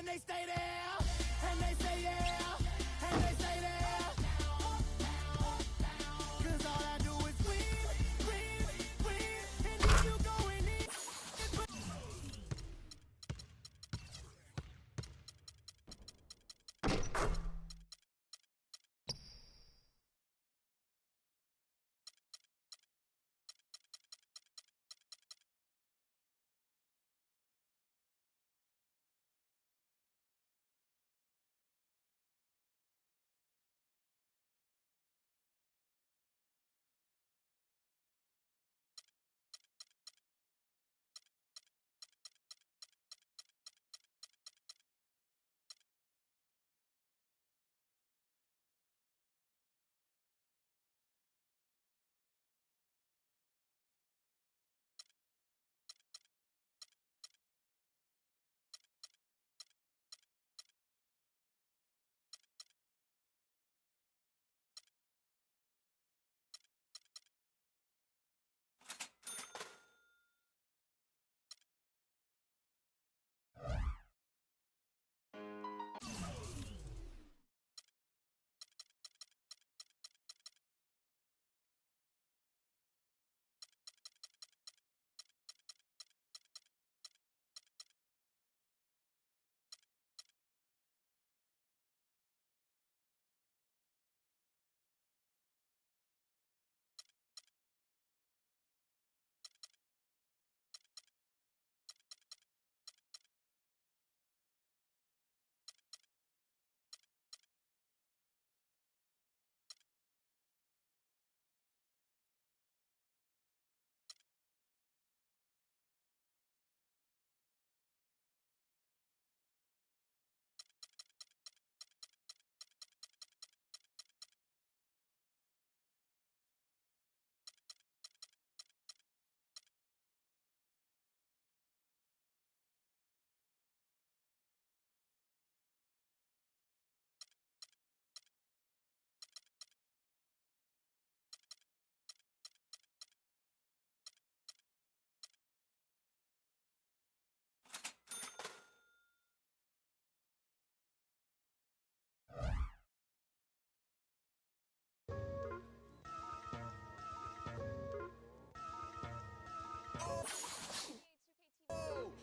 and they stay there, and they say yeah, and they stay there. Cause all I do is win, and if you going in.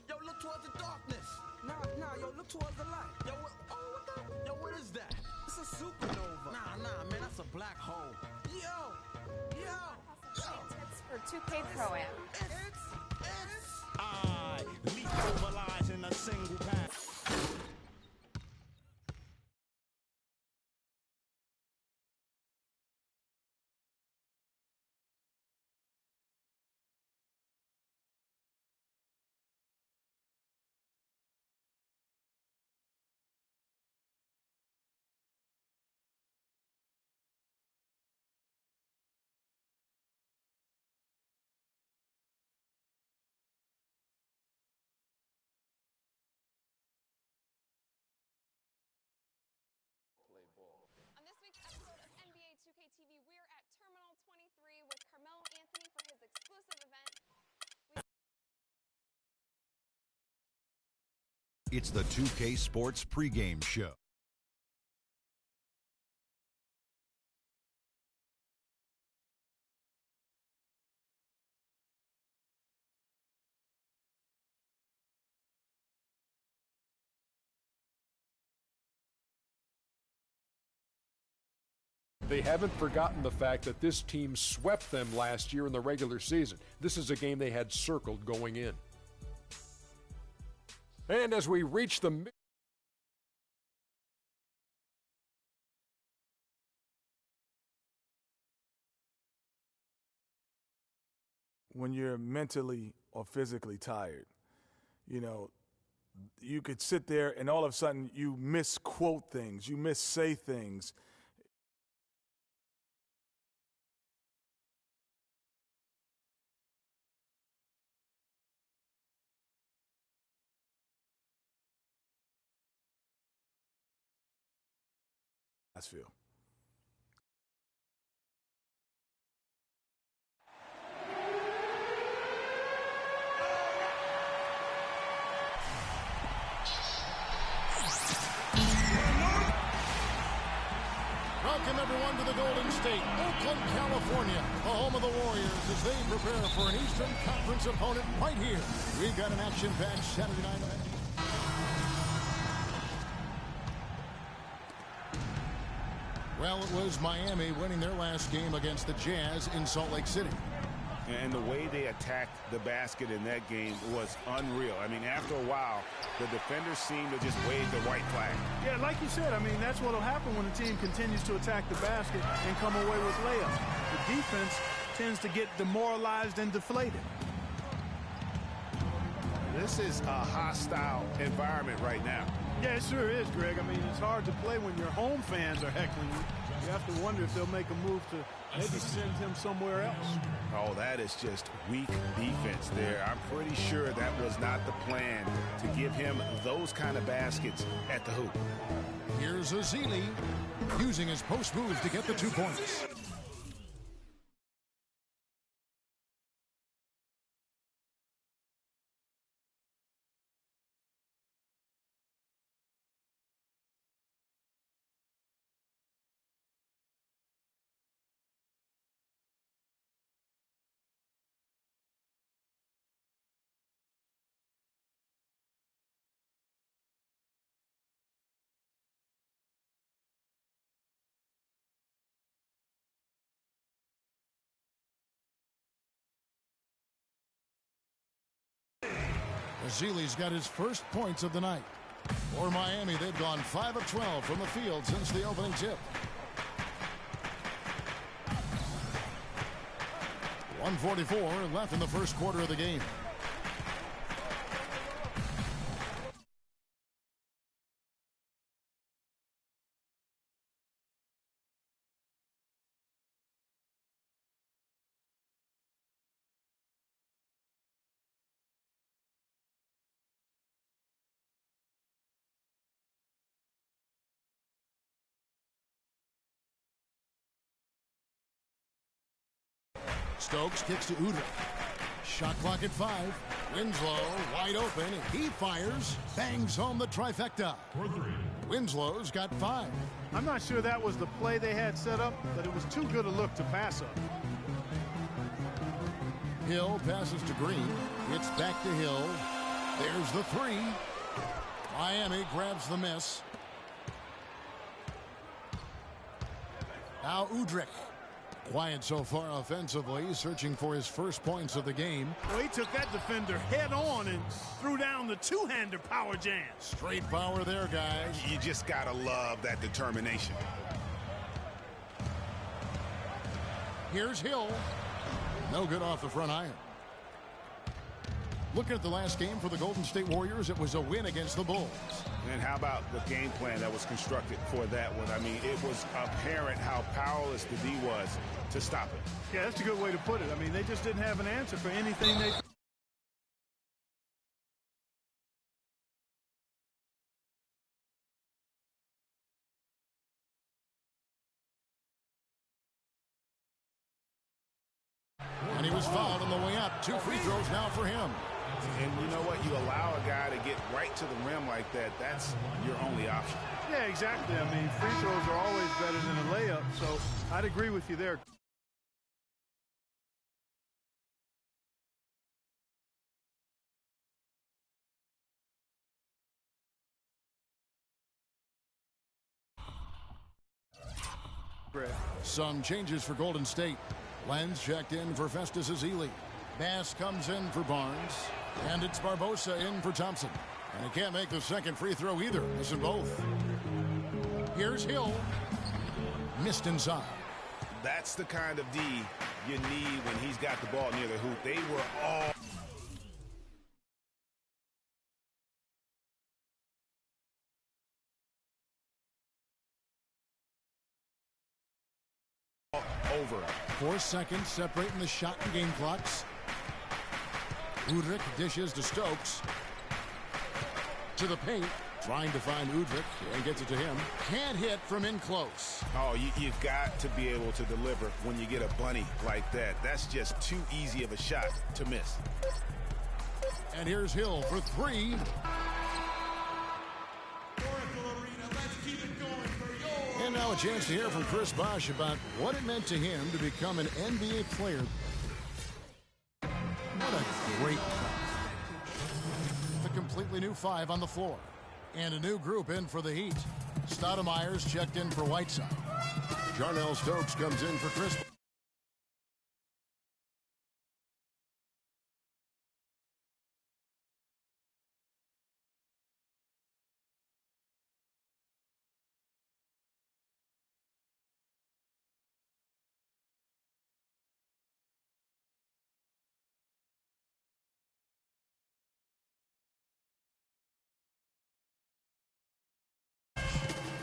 Yo, look towards the darkness. Nah, yo, look towards the light. Yo, what is that? It's a supernova. Nah, man, that's a black hole. Yo. Tips for 2K Pro-Am. I leap over lies in a single pass. On this week's episode of NBA 2K TV, we're at Terminal 23 with Carmelo Anthony for his exclusive event. It's the 2K Sports pregame show. They haven't forgotten the fact that this team swept them last year in the regular season. This is a game they had circled going in. And as we reach the when you're mentally or physically tired, you know, you could sit there and all of a sudden you misquote things, you missay things. I feel. Welcome, everyone, to the Golden State, Oakland, California, the home of the Warriors, as they prepare for an Eastern Conference opponent right here. We've got an action-packed Saturday night. Well, it was Miami winning their last game against the Jazz in Salt Lake City. And the way they attacked the basket in that game was unreal. I mean, after a while, the defenders seemed to just wave the white flag. Yeah, like you said, I mean, that's what will happen when a team continues to attack the basket and come away with layups. The defense tends to get demoralized and deflated. This is a hostile environment right now. Yeah, it sure is, Greg. I mean, it's hard to play when your home fans are heckling you. You have to wonder if they'll make a move to maybe send him somewhere else. Oh, that is just weak defense there. I'm pretty sure that was not the plan to give him those kind of baskets at the hoop. Here's Ezeli using his post move to get the 2 points. Ezeli's got his first points of the night. For Miami, they've gone 5 of 12 from the field since the opening tip. 1:44 left in the first quarter of the game. Stokes kicks to Udrih. Shot clock at 5. Winslow wide open. He fires. Bangs home the trifecta. Winslow's got 5. I'm not sure that was the play they had set up, but it was too good a look to pass up. Hill passes to Green. It's back to Hill. There's the 3. Miami grabs the miss. Now Udrih. Quiet so far offensively, searching for his first points of the game. Well, he took that defender head on and threw down the two-hander power jam. Straight power there, guys. You just gotta love that determination. Here's Hill. No good off the front iron. Looking at the last game for the Golden State Warriors, it was a win against the Bulls. And how about the game plan that was constructed for that one? I mean, it was apparent how powerless the D was to stop it. Yeah, that's a good way to put it. I mean, they just didn't have an answer for anything they... And he was fouled on the way up. 2 free throws now for him. And you know what? You allow a guy to get right to the rim like that, that's your only option. Yeah, exactly. I mean, free throws are always better than a layup, so I'd agree with you there. Some changes for Golden State. Lenz checked in for Festus Ezeli. Bass comes in for Barnes. And it's Barbosa in for Thompson. And he can't make the second free throw either. Missing both. Here's Hill. Missed inside. That's the kind of D you need when he's got the ball near the hoop. They were all over. 4 seconds separating the shot and game clocks. Udrih dishes to Stokes. To the paint. Trying to find Udrih and gets it to him. Can't hit from in close. Oh, you've got to be able to deliver when you get a bunny like that. That's just too easy of a shot to miss. And here's Hill for 3. And now Now a chance to hear from Chris Bosh about what it meant to him to become an NBA player. What a great play. The completely new 5 on the floor. And a new group in for the Heat. Stoudemire's checked in for Whiteside. Jarnell Stokes comes in for Chris.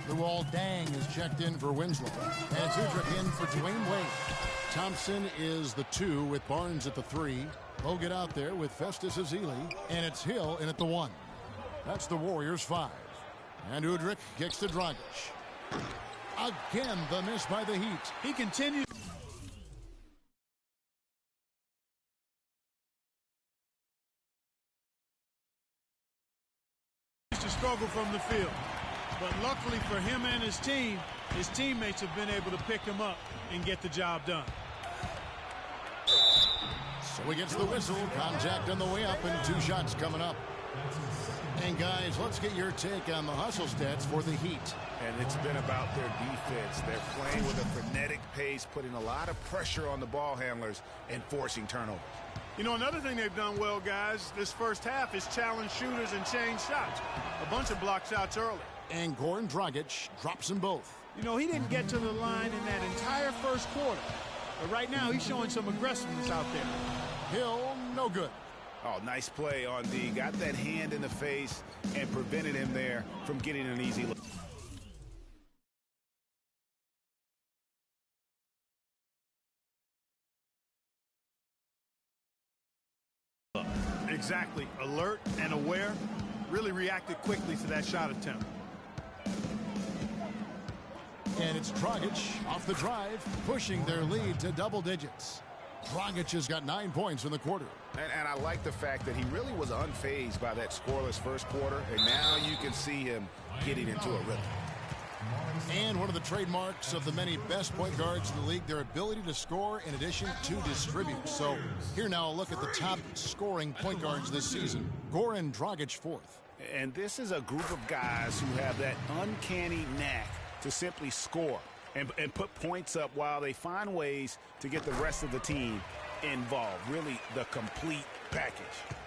Luol Deng is checked in for Winslow. And Udrih in for Dwayne Wade. Thompson is the 2 with Barnes at the 3. Bogut out there with Festus Ezeli. And it's Hill in at the 1. That's the Warriors 5. And Udrih kicks to Dragic. Again, the miss by the Heat. He continues to struggle from the field. But luckily for him and his team, his teammates have been able to pick him up and get the job done. So he gets the whistle. Contact on the way up and 2 shots coming up. And guys, let's get your take on the hustle stats for the Heat. And it's been about their defense. They're playing with a frenetic pace, putting a lot of pressure on the ball handlers and forcing turnovers. You know, another thing they've done well, guys, this first half is challenge shooters and change shots. A bunch of block shots early. And Goran Dragic drops them both. You know, he didn't get to the line in that entire first quarter. But right now, he's showing some aggressiveness out there. Hill, no good. Oh, nice play on D. Got that hand in the face and prevented him there from getting an easy look. Exactly. Alert and aware. Really reacted quickly to that shot attempt. And it's Dragic off the drive, pushing their lead to double digits. Dragic has got 9 points in the quarter. And I like the fact that he really was unfazed by that scoreless first quarter, and now you can see him getting into a rhythm. And one of the trademarks of the many best point guards in the league, their ability to score in addition to distribute. So here now a look at the top scoring point guards this season. Goran Dragic 4th. And this is a group of guys who have that uncanny knack to simply score and put points up while they find ways to get the rest of the team involved. Really the complete package.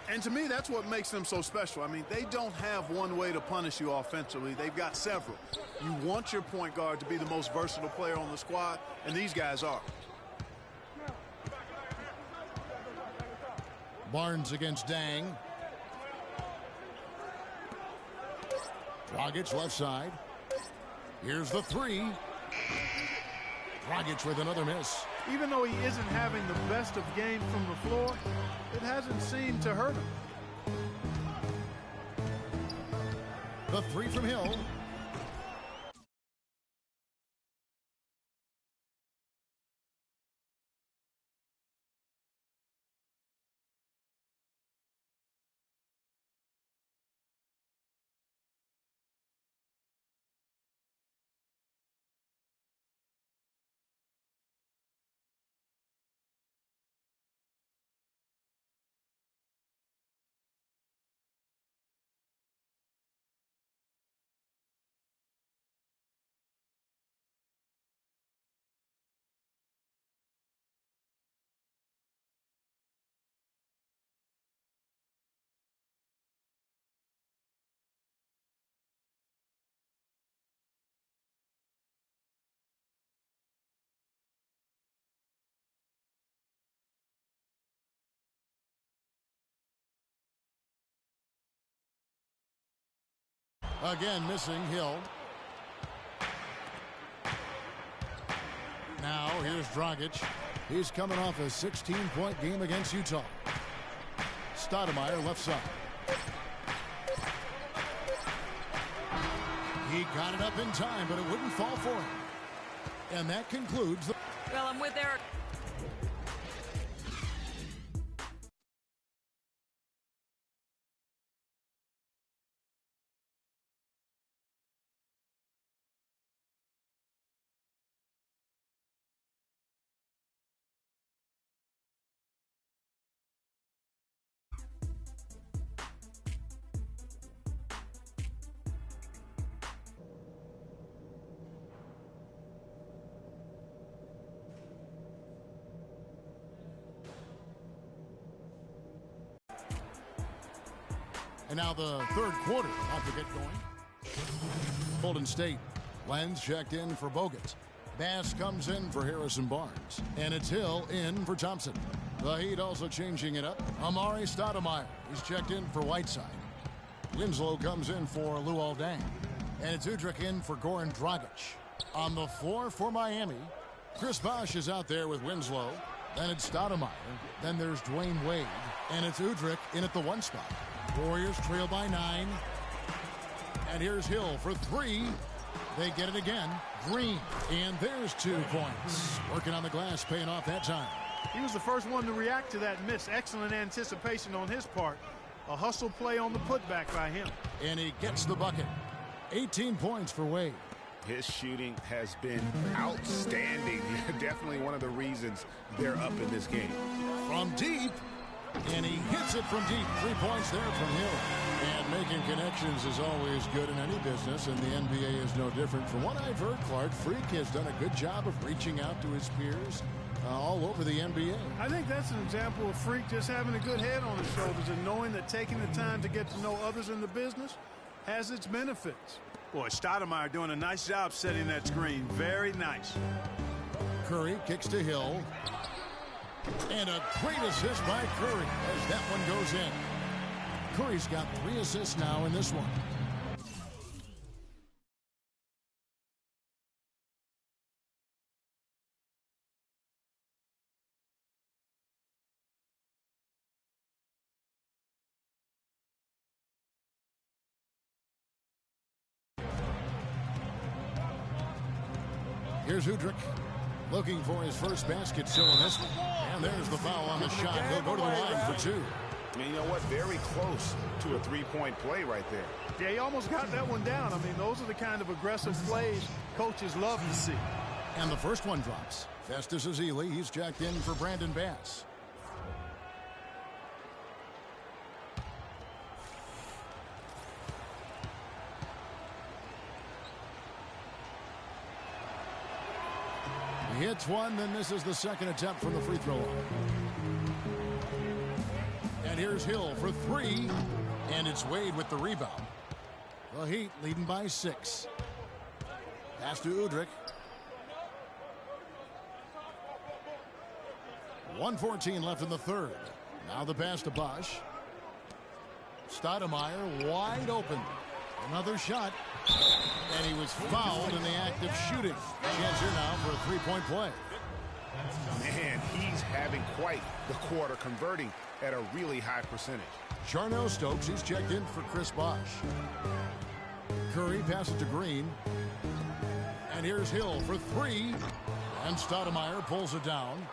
And to me, that's what makes them so special. I mean, they don't have one way to punish you offensively. They've got several. You want your point guard to be the most versatile player on the squad, and these guys are. Barnes against Deng. Dragic left side. Here's the 3. Dragic with another miss. Even though he isn't having the best of games from the floor, it hasn't seemed to hurt him. The 3 from Hill. Again, missing Hill. Now, here's Dragic. He's coming off a 16-point game against Utah. Stoudemire left side. He got it up in time, but it wouldn't fall for him. And that concludes the... Well, I'm with Eric. And now the third quarter about to get going. Golden State. Lenz checked in for Bogut. Bass comes in for Harrison Barnes. And it's Hill in for Thompson. The Heat also changing it up. Amari Stoudemire. He's checked in for Whiteside. Winslow comes in for Luol Deng. And it's Udrih in for Goran Dragic. On the floor for Miami, Chris Bosh is out there with Winslow. Then it's Stoudemire. Then there's Dwayne Wade. And it's Udrih in at the 1 spot. Warriors trail by 9. And here's Hill for 3. They get it again. Green. And there's 2 points. Working on the glass, paying off that time. He was the first one to react to that miss. Excellent anticipation on his part. A hustle play on the putback by him. And he gets the bucket. 18 points for Wade. His shooting has been outstanding. Definitely one of the reasons they're up in this game. From deep. And he hits it from deep. 3 points there from Hill. And making connections is always good in any business, and the NBA is no different. From what I've heard, Clark, Freak has done a good job of reaching out to his peers all over the NBA. I think that's an example of Freak just having a good head on his shoulders and knowing that taking the time to get to know others in the business has its benefits. Boy, Stoudemire doing a nice job setting that screen. Very nice. Curry kicks to Hill. And a great assist by Curry as that one goes in. Curry's got 3 assists now in this one. Here's Udrih looking for his first basket still in this one. And there's the foul on the shot. He'll go to the line for 2. I mean, you know what? Very close to a 3-point play right there. Yeah, he almost got that one down. I mean, those are the kind of aggressive plays coaches love to see. And the first one drops. Festus Ezeli, he's jacked in for Brandon Bass. He hits one, then misses the second attempt from the free throw line. And here's Hill for 3. And it's Wade with the rebound. The Heat leading by 6. Pass to Udrih. 1:14 left in the third. Now the pass to Bosh. Stoudemire wide open. Another shot. And he was fouled in the act of shooting. Chance here now for a 3-point play. Man, he's having quite the quarter, converting at a really high percentage. Charnel Stokes, he's checked in for Chris Bosh. Curry passes to Green. And here's Hill for 3. And Stoudemire pulls it down.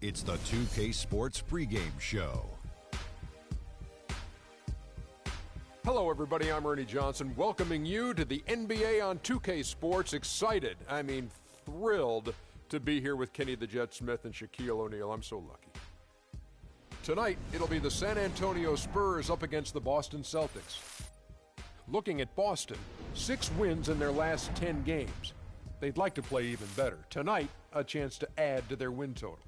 It's the 2K Sports pregame show. Hello, everybody. I'm Ernie Johnson, welcoming you to the NBA on 2K Sports. Excited, thrilled to be here with Kenny the Jet Smith and Shaquille O'Neal. I'm so lucky. Tonight, it'll be the San Antonio Spurs up against the Boston Celtics. Looking at Boston, 6 wins in their last 10 games. They'd like to play even better. Tonight, a chance to add to their win total.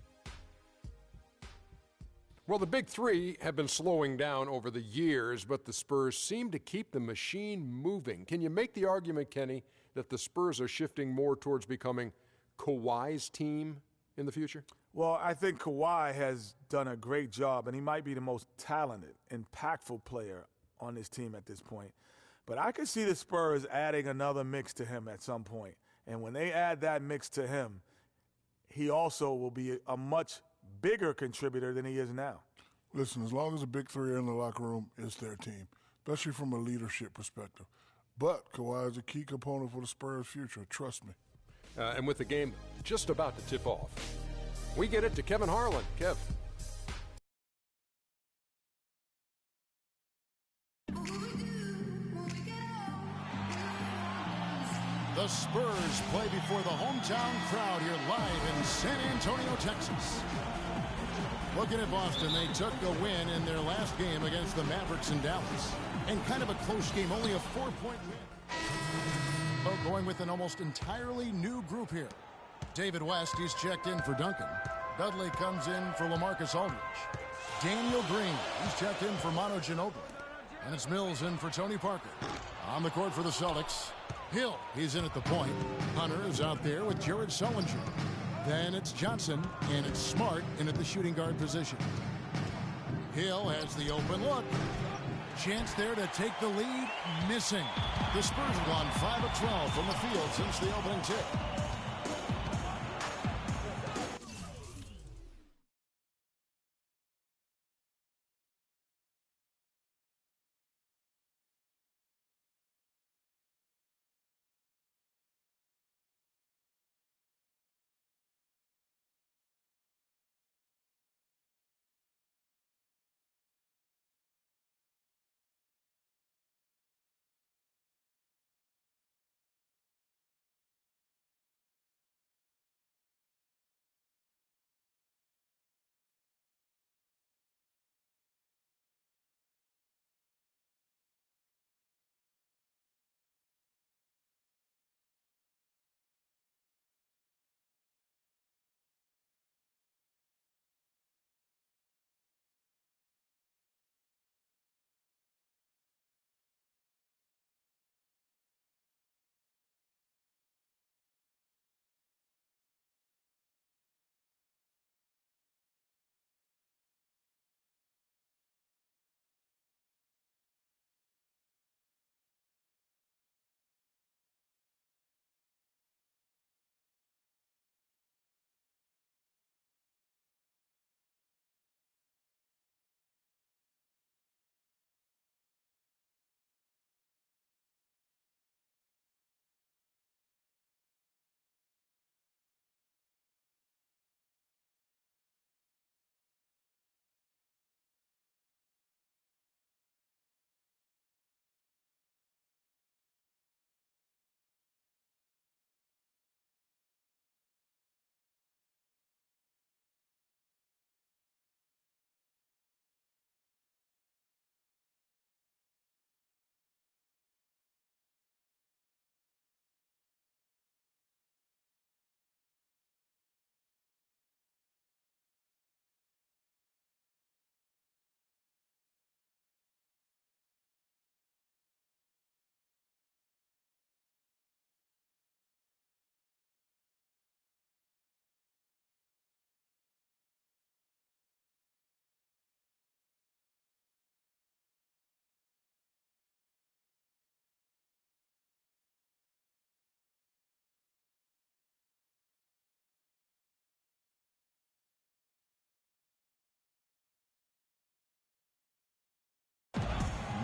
Well, the big three have been slowing down over the years, but the Spurs seem to keep the machine moving. Can you make the argument, Kenny, that the Spurs are shifting more towards becoming Kawhi's team in the future? Well, I think Kawhi has done a great job, and he might be the most talented, impactful player on this team at this point. But I could see the Spurs adding another mix to him at some point. And when they add that mix to him, he also will be a much bigger contributor than he is now. Listen, as long as the big three are in the locker room, it's their team, especially from a leadership perspective. But Kawhi is a key component for the Spurs' future, trust me. And with the game just about to tip off, we get it to Kevin Harlan. Kev. The Spurs play before the hometown crowd here live in San Antonio, Texas. Looking at Boston, they took the win in their last game against the Mavericks in Dallas. And kind of a close game, only a 4-point win. But going with an almost entirely new group here. David West, he's checked in for Duncan. Dudley comes in for LaMarcus Aldridge. Daniel Green, he's checked in for Manu Ginobili. And it's Mills in for Tony Parker. On the court for the Celtics, Hill, he's in at the point. Hunter is out there with Jared Sullinger. Then it's Johnson, and it's Smart in at the shooting guard position. Hill has the open look. Chance there to take the lead, missing. The Spurs have gone 5 of 12 from the field since the opening tip.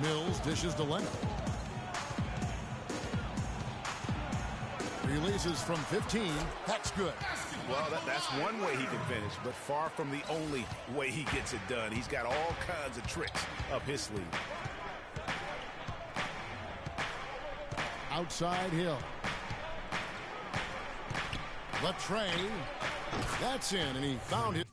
Mills dishes to Leonard. Releases from 15. That's good. Well, that's one way he can finish, but far from the only way he gets it done. He's got all kinds of tricks up his sleeve. Outside Hill. The tray. That's in, and he found it.